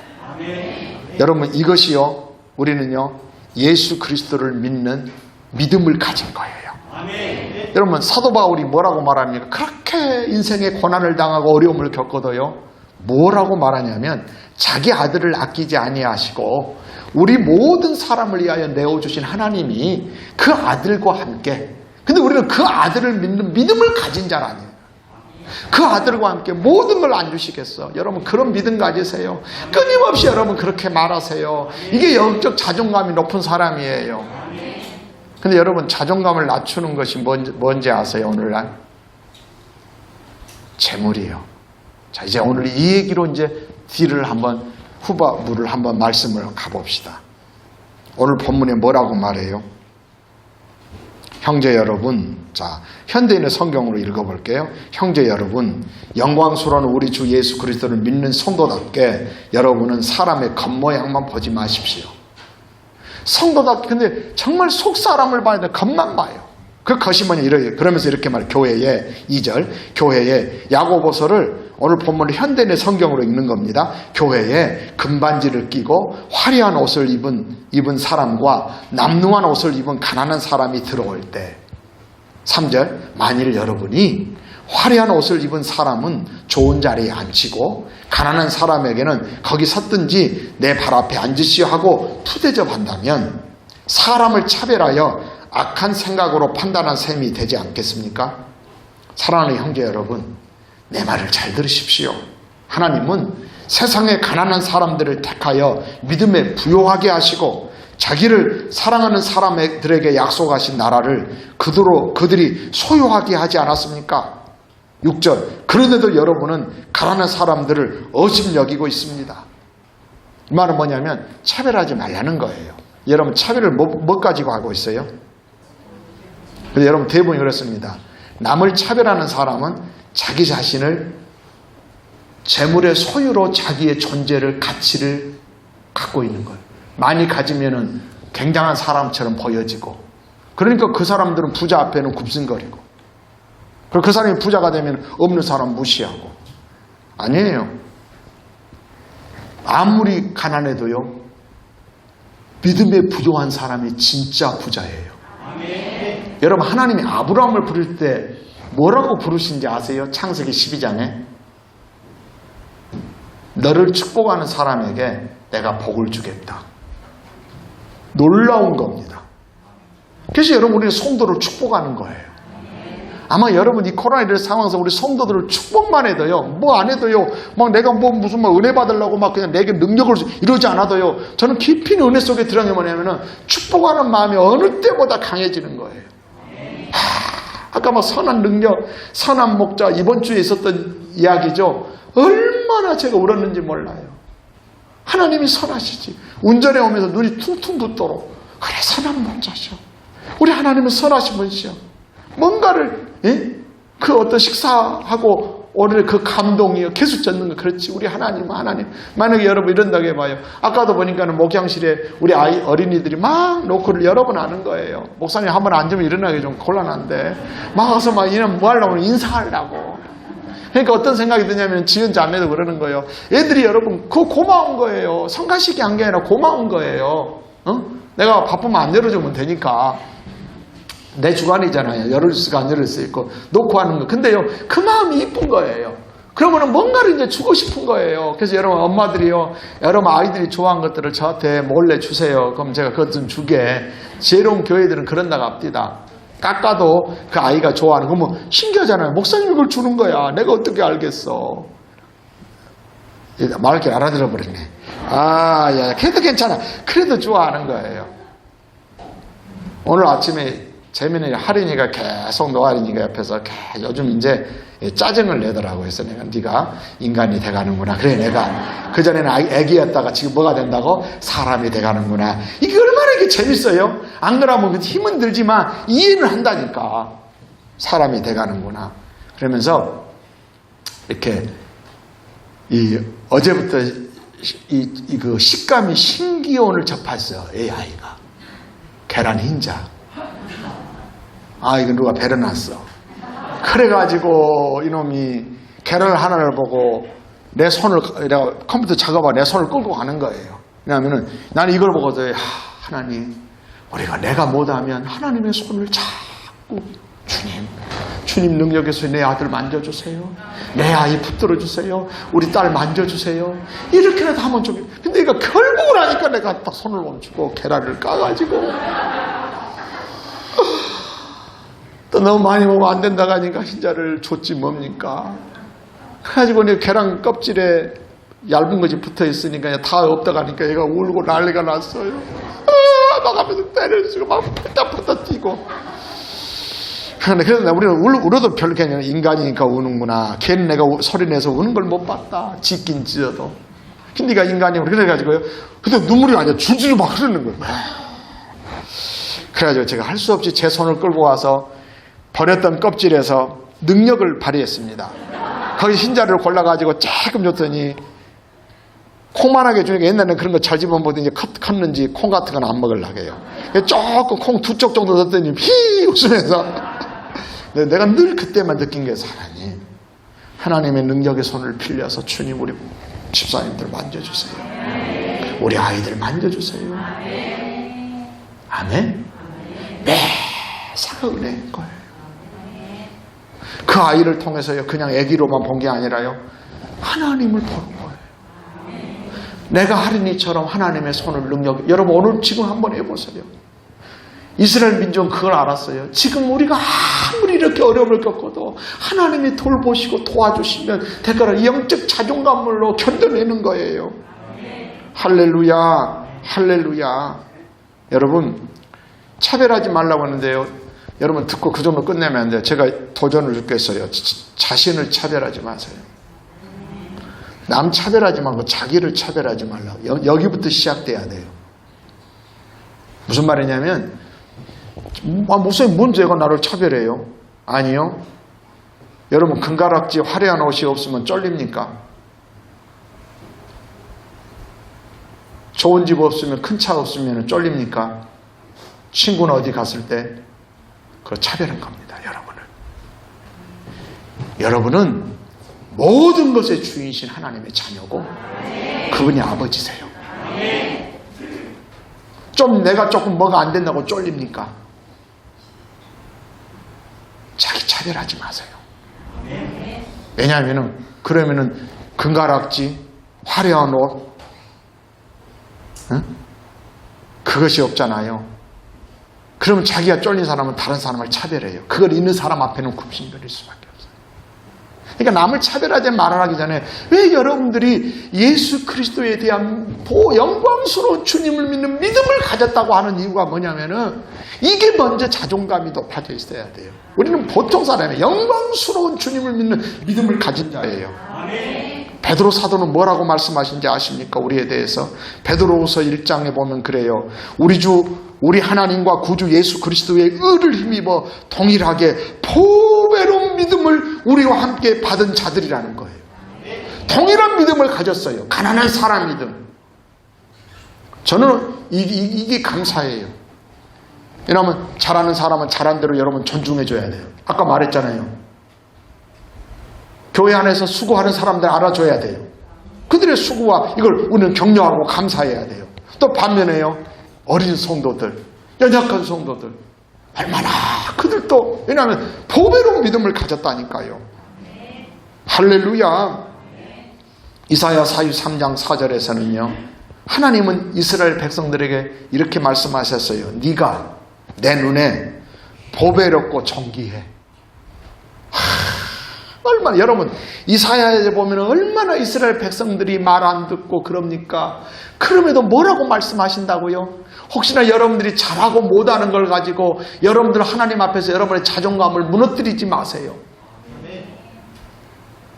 [SPEAKER 1] 여러분, 이것이요, 우리는요, 예수 그리스도를 믿는 믿음을 가진 거예요. 아멘. 여러분, 사도 바울이 뭐라고 말합니까? 그렇게 인생의 고난을 당하고 어려움을 겪어도요, 뭐라고 말하냐면 자기 아들을 아끼지 아니하시고 우리 모든 사람을 위하여 내어주신 하나님이 그 아들과 함께, 근데 우리는 그 아들을 믿는 믿음을 가진 자라니에요. 그 아들과 함께 모든 걸 안 주시겠어. 여러분, 그런 믿음 가지세요. 끊임없이 여러분 그렇게 말하세요. 이게 영적 자존감이 높은 사람이에요. 근데 여러분, 자존감을 낮추는 것이 뭔지 아세요? 오늘날 재물이에요. 자, 이제 오늘 이 얘기로 이제 뒤를 한번 후반부를 한번 말씀을 가봅시다. 오늘 본문에 뭐라고 말해요? 형제 여러분, 자, 현대인의 성경으로 읽어볼게요. 형제 여러분, 영광스러운 우리 주 예수 그리스도를 믿는 성도답게 여러분은 사람의 겉모양만 보지 마십시오. 성도답게, 근데 정말 속사람을 봐야 돼. 겉만 봐요. 그 겉이 뭐냐, 그러면서 이렇게 말해요. 교회에, 2절, 교회에 야고보서를 오늘 본문을 현대인의 성경으로 읽는 겁니다. 교회에 금반지를 끼고 화려한 옷을 입은 사람과 남루한 옷을 입은 가난한 사람이 들어올 때, 3절, 만일 여러분이 화려한 옷을 입은 사람은 좋은 자리에 앉히고 가난한 사람에게는 거기 섰든지 내 발 앞에 앉으시오 하고 푸대접한다면 사람을 차별하여 악한 생각으로 판단한 셈이 되지 않겠습니까? 사랑하는 형제 여러분, 내 말을 잘 들으십시오. 하나님은 세상의 가난한 사람들을 택하여 믿음에 부요하게 하시고 자기를 사랑하는 사람들에게 약속하신 나라를 그들이 소유하게 하지 않았습니까? 6절, 그런데도 여러분은 가난한 사람들을 어심 여기고 있습니다. 이 말은 뭐냐면 차별하지 말라는 거예요. 여러분, 차별을 뭐 가지고 하고 있어요? 근데 여러분, 대부분이 그렇습니다. 남을 차별하는 사람은 자기 자신을 재물의 소유로 자기의 존재를, 가치를 갖고 있는 거예요. 많이 가지면은 굉장한 사람처럼 보여지고, 그러니까 그 사람들은 부자 앞에는 굽신거리고, 그리고 그 사람이 부자가 되면 없는 사람 무시하고. 아니에요. 아무리 가난해도요, 믿음에 부족한 사람이 진짜 부자예요. 아멘. 여러분, 하나님이 아브라함을 부를 때 뭐라고 부르신지 아세요? 창세기 12장에 너를 축복하는 사람에게 내가 복을 주겠다. 놀라운 겁니다. 그래서 여러분, 우리는 성도를 축복하는 거예요. 아마 여러분 이 코로나19 상황에서 우리 성도들을 축복만 해도요, 뭐 안 해도요, 막 내가 뭐 무슨 막 은혜 받으려고 막 그냥 내게 능력을 이러지 않아도요, 저는 깊이 은혜 속에 들어간 게 뭐냐면은 축복하는 마음이 어느 때보다 강해지는 거예요. 아까 막 선한 능력, 선한 목자, 이번 주에 있었던 이야기죠. 얼마나 제가 울었는지 몰라요. 하나님이 선하시지. 운전해 오면서 눈이 퉁퉁 붓도록, 그래 선한 목자셔. 우리 하나님은 선하신 분이시여. 뭔가를 그 어떤 식사하고 오늘 그 감동이요, 계속 젖는 거. 그렇지, 우리 하나님. 만약에 여러분 이런다고 해봐요. 아까도 보니까는 목양실에 우리 어린이들이 막 노크를 여러 번 하는 거예요. 목사님 한번 앉으면 일어나기 좀 곤란한데 막 와서 막 이런 뭐 하려고, 인사하려고. 그러니까 어떤 생각이 드냐면 지은 자매도 그러는 거예요. 애들이 여러분 그거 고마운 거예요. 성가시게 한 게 아니라 고마운 거예요. 내가 바쁘면 안 열어주면 되니까. 내 주관이잖아요. 열을 수가 안 열을 수 있고 놓고 하는 거. 근데요, 그 마음이 이쁜 거예요. 그러면은 뭔가를 이제 주고 싶은 거예요. 그래서 여러분 엄마들이요, 여러분 아이들이 좋아하는 것들을 저한테 몰래 주세요. 그럼 제가 그것 좀 주게. 지혜로운 교회들은 그런다고 합니다. 깎아도 그 아이가 좋아하는 거 뭐 신기하잖아요. 목사님이 그걸 주는 거야. 내가 어떻게 알겠어. 말을 이렇게 알아들어 버리네. 야, 그래도 괜찮아. 그래도 좋아하는 거예요. 오늘 아침에 재민이 할인이가 계속 노할인이가 옆에서 요즘 이제 짜증을 내더라고. 해서 내가 네가 인간이 돼가는구나. 그래, 내가 그전에는 애기였다가 지금 뭐가 된다고? 사람이 돼가는구나. 이게 얼마나 이게 재밌어요. 안 그러면 힘은 들지만 이해는 한다니까. 사람이 돼가는구나. 그러면서 이렇게 어제부터 그 식감이 신기온을 접했어요. 이 아이가. 계란 흰자. 이거 누가 배려놨어. 그래가지고 이놈이 계란 하나를 보고 내 손을, 내가 컴퓨터 작업하고 내 손을 끌고 가는 거예요. 왜냐하면은 나는 이걸 보고서 하나님, 내가 못하면 하나님의 손을 자꾸 주님 능력에서 내 아들 만져주세요. 내 아이 붙들어 주세요. 우리 딸 만져주세요. 이렇게라도 하면 좀. 근데 이거 결국은 하니까 내가 딱 손을 멈추고 계란을 까가지고 또 너무 많이 먹으면 안 된다고 하니까 흰자를 줬지 뭡니까. 그래가지고 계란 껍질에 얇은 것이 붙어 있으니까 다 없다고 하니까 얘가 울고 난리가 났어요. 막 하면서 때려주고 막 팍닥팍닥 뛰고. 그래서 우리는 울어도 별로 그냥 인간이니까 우는구나. 걔는 내가 소리내서 우는 걸 못 봤다. 짖긴 짖어도. 근데 네가 인간이고 그래가지고요. 근데 눈물이 아니라 줄줄 막 흐르는 거예요. 그래가지고 제가 할 수 없이 제 손을 끌고 와서 버렸던 껍질에서 능력을 발휘했습니다. 거기 흰자를 골라가지고 조금 줬더니 콩만하게 주니까 옛날에는 그런 거 잘 집어먹더니 이제 컸는지 콩 같은 건 안 먹으려고 해요. 조금 콩 2쪽 정도 넣었더니 히 웃으면서 내가 늘 그때만 느낀 게 하나님의 능력의 손을 빌려서 주님 우리 집사님들 만져주세요. 우리 아이들 만져주세요. 아멘. 매사가 은혜인 거예요. 그 아이를 통해서요, 그냥 아기로만 본 게 아니라요, 하나님을 보는 거예요. 내가 할인이처럼 하나님의 손을 능력. 여러분 오늘 지금 한번 해보세요. 이스라엘 민족은 그걸 알았어요. 지금 우리가 아무리 이렇게 어려움을 겪어도 하나님이 돌보시고 도와주시면 대가로 영적 자존감으로 견뎌내는 거예요. 할렐루야, 할렐루야. 여러분 차별하지 말라고 하는데요, 여러분 듣고 그 정도 끝내면 안 돼요. 제가 도전을 주겠어요. 자신을 차별하지 마세요. 남 차별하지 말고 자기를 차별하지 말라고. 여기부터 시작돼야 돼요. 무슨 말이냐면, 목사님 뭔 죄가 나를 차별해요? 아니요. 여러분 금가락지 화려한 옷이 없으면 쫄립니까? 좋은 집 없으면, 큰 차 없으면 쫄립니까? 친구는 어디 갔을 때 그걸 차별한 겁니다. 여러분은 모든 것의 주인이신 하나님의 자녀고 그분이 아버지세요. 좀 내가 조금 뭐가 안 된다고 쫄립니까? 자기 차별하지 마세요. 왜냐하면 그러면은 금가락지 화려한 옷, 응? 그것이 없잖아요. 그러면 자기가 쫄린 사람은 다른 사람을 차별해요. 그걸 있는 사람 앞에는 굽신거릴 수밖에 없어요. 그러니까 남을 차별하지 말하기 전에 왜 여러분들이 예수 그리스도에 대한 영광스러운 주님을 믿는 믿음을 가졌다고 하는 이유가 뭐냐면은 이게 먼저 자존감이 높아져 있어야 돼요. 우리는 보통 사람이에요. 영광스러운 주님을 믿는 믿음을 가진 자예요. 베드로 사도는 뭐라고 말씀하신지 아십니까? 우리에 대해서 베드로후서 1장에 보면 그래요. 우리 하나님과 구주 예수 그리스도의 의를 힘입어 동일하게 보배로운 믿음을 우리와 함께 받은 자들이라는 거예요. 동일한 믿음을 가졌어요. 가난한 사람 믿음. 저는 이게 감사해요. 왜냐하면 잘하는 사람은 잘한 대로 여러분 존중해줘야 돼요. 아까 말했잖아요. 교회 안에서 수고하는 사람들 알아줘야 돼요. 그들의 수고와 이걸 우리는 격려하고 감사해야 돼요. 또 반면에요. 어린 성도들, 연약한 성도들 얼마나 그들도 왜냐하면 보배로운 믿음을 가졌다니까요. 할렐루야. 이사야 43장 4절에서는요. 하나님은 이스라엘 백성들에게 이렇게 말씀하셨어요. 네가 내 눈에 보배롭고 존귀해. 얼마나 여러분 이사야에 보면 얼마나 이스라엘 백성들이 말 안 듣고 그럽니까? 그럼에도 뭐라고 말씀하신다고요? 혹시나 여러분들이 잘하고 못하는 걸 가지고 여러분들 하나님 앞에서 여러분의 자존감을 무너뜨리지 마세요.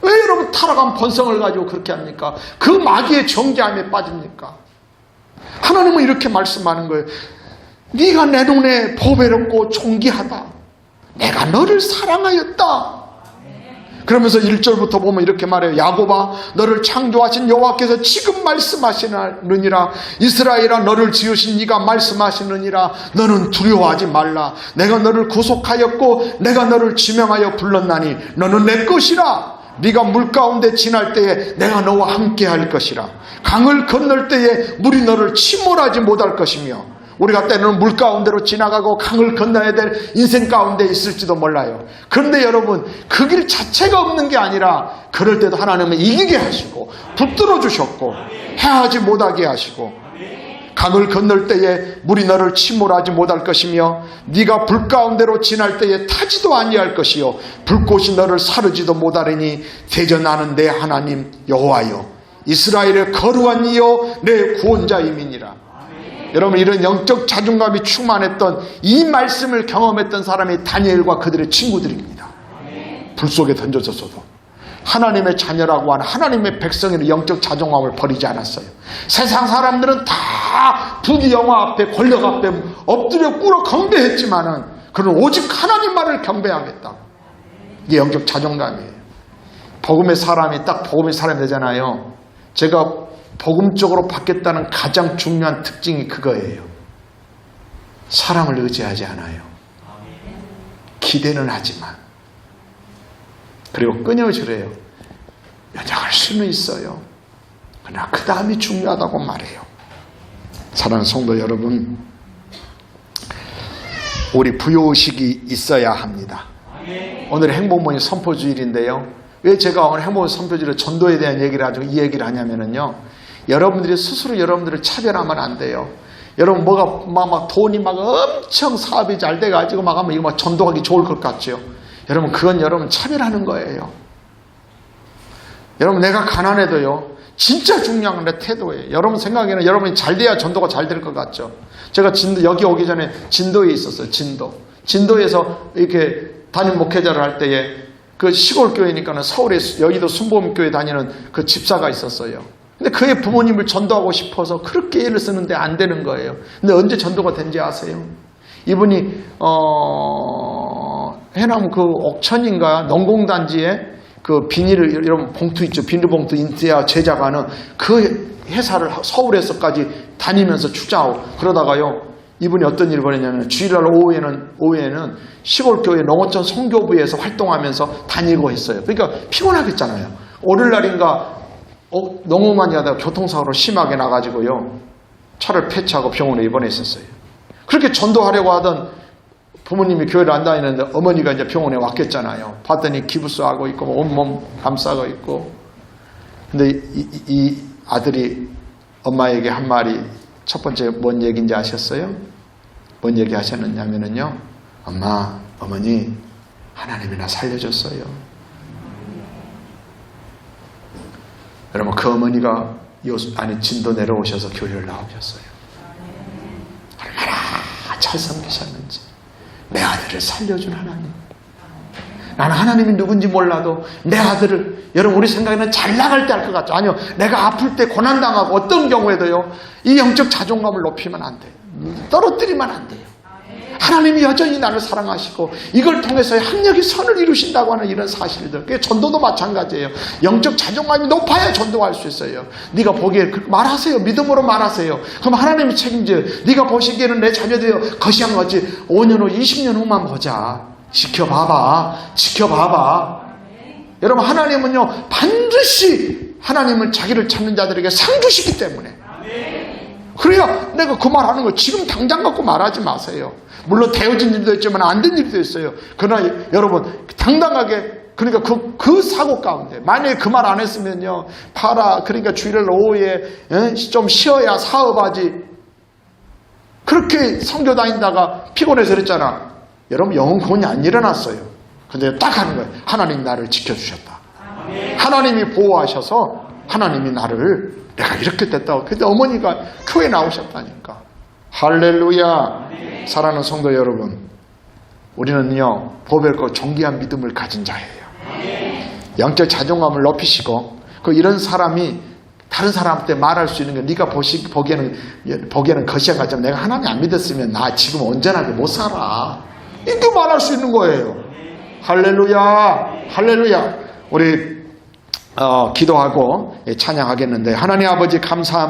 [SPEAKER 1] 왜 여러분 타락한 본성을 가지고 그렇게 합니까? 그 마귀의 정죄함에 빠집니까? 하나님은 이렇게 말씀하는 거예요. 네가 내 눈에 보배롭고 존귀하다. 내가 너를 사랑하였다. 그러면서 1절부터 보면 이렇게 말해요. 야곱아 너를 창조하신 여호와께서 지금 말씀하시느니라. 이스라엘아 너를 지으신 네가 말씀하시느니라. 너는 두려워하지 말라. 내가 너를 구속하였고 내가 너를 지명하여 불렀나니 너는 내 것이라. 네가 물 가운데 지날 때에 내가 너와 함께 할 것이라. 강을 건널 때에 물이 너를 침몰하지 못할 것이며 우리가 때로는 물 가운데로 지나가고 강을 건너야 될 인생 가운데 있을지도 몰라요. 그런데 여러분 그 길 자체가 없는 게 아니라 그럴 때도 하나님은 이기게 하시고 붙들어 주셨고 해하지 못하게 하시고 강을 건널 때에 물이 너를 침몰하지 못할 것이며 네가 불 가운데로 지날 때에 타지도 아니할 것이요 불꽃이 너를 사르지도 못하리니 대저 나는 내 하나님 여호와여 이스라엘의 거룩한 이여 내 구원자임이니라. 여러분 이런 영적 자존감이 충만했던 이 말씀을 경험했던 사람이 다니엘과 그들의 친구들입니다. 불 속에 던져졌어도 하나님의 자녀라고 하는 하나님의 백성의 영적 자존감을 버리지 않았어요. 세상 사람들은 다 부귀영화 앞에 권력 앞에 엎드려 꿇어 경배했지만은 그는 오직 하나님만을 경배하겠다. 이게 영적 자존감이에요. 복음의 사람이 딱 복음의 사람이 되잖아요. 제가 복음적으로 받겠다는 가장 중요한 특징이 그거예요. 사람을 의지하지 않아요. 기대는 하지만 그리고 끊어지래요. 연약할 수는 있어요. 그러나 그 다음이 중요하다고 말해요. 사랑하는 성도 여러분, 우리 부요의식이 있어야 합니다. 오늘 행복모임 선포주일인데요. 왜 제가 오늘 행복모임 선포주일에 전도에 대한 얘기를 가지고 이 얘기를 하냐면요. 여러분들이 스스로 여러분들을 차별하면 안 돼요. 여러분 막 돈이 막 엄청 사업이 잘 돼가지고 막 하면 이거 막 전도하기 좋을 것 같죠. 여러분 그건 여러분 차별하는 거예요. 여러분 내가 가난해도요. 진짜 중요한 건 내 태도예요. 여러분 생각에는 여러분이 잘 돼야 전도가 잘 될 것 같죠. 제가 여기 오기 전에 진도에 있었어요. 진도에서 이렇게 담임 목회자를 할 때에 그 시골 교회니까는 서울에 여의도 순복음교회 다니는 그 집사가 있었어요. 근데 그의 부모님을 전도하고 싶어서 그렇게 애를 쓰는데 안 되는 거예요. 근데 언제 전도가 된지 아세요? 이분이 해남 그 옥천인가 농공단지에 그 비닐을 이런 봉투 있죠. 비닐봉투 인테리어 제작하는 그 회사를 서울에서까지 다니면서 출장하고 그러다가요. 이분이 어떤 일을 벌였냐면 주일날 오후에는 시골교회 농어촌 선교부에서 활동하면서 다니고 했어요. 그러니까 피곤하겠잖아요. 월요일날인가 농어만이 하다가 교통사고로 심하게 나가지고요. 차를 폐차하고 병원에 입원했었어요. 그렇게 전도하려고 하던 부모님이 교회를 안 다니는데 어머니가 이제 병원에 왔겠잖아요. 봤더니 기부스하고 있고 온몸 감싸고 있고. 근데 이 아들이 엄마에게 한 말이 첫 번째 뭔 얘기인지 아셨어요? 뭔 얘기 하셨느냐면요. 엄마, 어머니, 하나님이 나 살려줬어요. 여러분, 그 어머니가 진도 내려오셔서 교회를 나오셨어요. 얼마나 잘 섬기셨는지. 내 아들을 살려준 하나님. 나는 하나님이 누군지 몰라도 내 아들을, 여러분 우리 생각에는 잘 나갈 때 할 것 같죠. 아니요. 내가 아플 때 고난당하고 어떤 경우에도요. 이 영적 자존감을 높이면 안 돼요. 떨어뜨리면 안 돼요. 하나님이 여전히 나를 사랑하시고 이걸 통해서 학력이 선을 이루신다고 하는 이런 사실들. 그게 전도도 마찬가지예요. 영적 자존감이 높아야 전도할 수 있어요. 네가 보기에 말하세요. 믿음으로 말하세요. 그럼 하나님이 책임져요. 네가 보시기에는 내 자녀들이 거시한 거지. 5년 후 20년 후만 보자. 지켜봐봐. 여러분, 하나님은요 반드시 하나님은 자기를 찾는 자들에게 상 주시기 때문에. 그래야 내가 그 말하는 거 지금 당장 갖고 말하지 마세요. 물론 되어진 일도 있지만 안 된 일도 있어요. 그러나 여러분 당당하게, 그러니까 그 사고 가운데 만약에 그 말 안 했으면요, 팔아, 그러니까 주일날 오후에 좀 쉬어야 사업하지, 그렇게 선교 다니다가 피곤해서 그랬잖아. 여러분, 영혼 구원이 안 일어났어요. 근데 딱 하는 거예요. 하나님이 나를 지켜주셨다. 하나님이 보호하셔서 하나님이 나를, 내가 이렇게 됐다고. 근데 어머니가 교회 나오셨다니까. 할렐루야. 사랑하는 성도 여러분, 우리는요 보배롭고 존귀한 믿음을 가진 자예요. 영적 자존감을 높이시고, 이런 사람이 다른 사람한테 말할 수 있는 게, 네가 보기에는 거시한 같지만 내가 하나님 안 믿었으면 나 지금 온전하게 못 살아, 이렇게 말할 수 있는 거예요. 할렐루야. 우리 기도하고 찬양하겠는데, 하나님 아버지 감사합니다.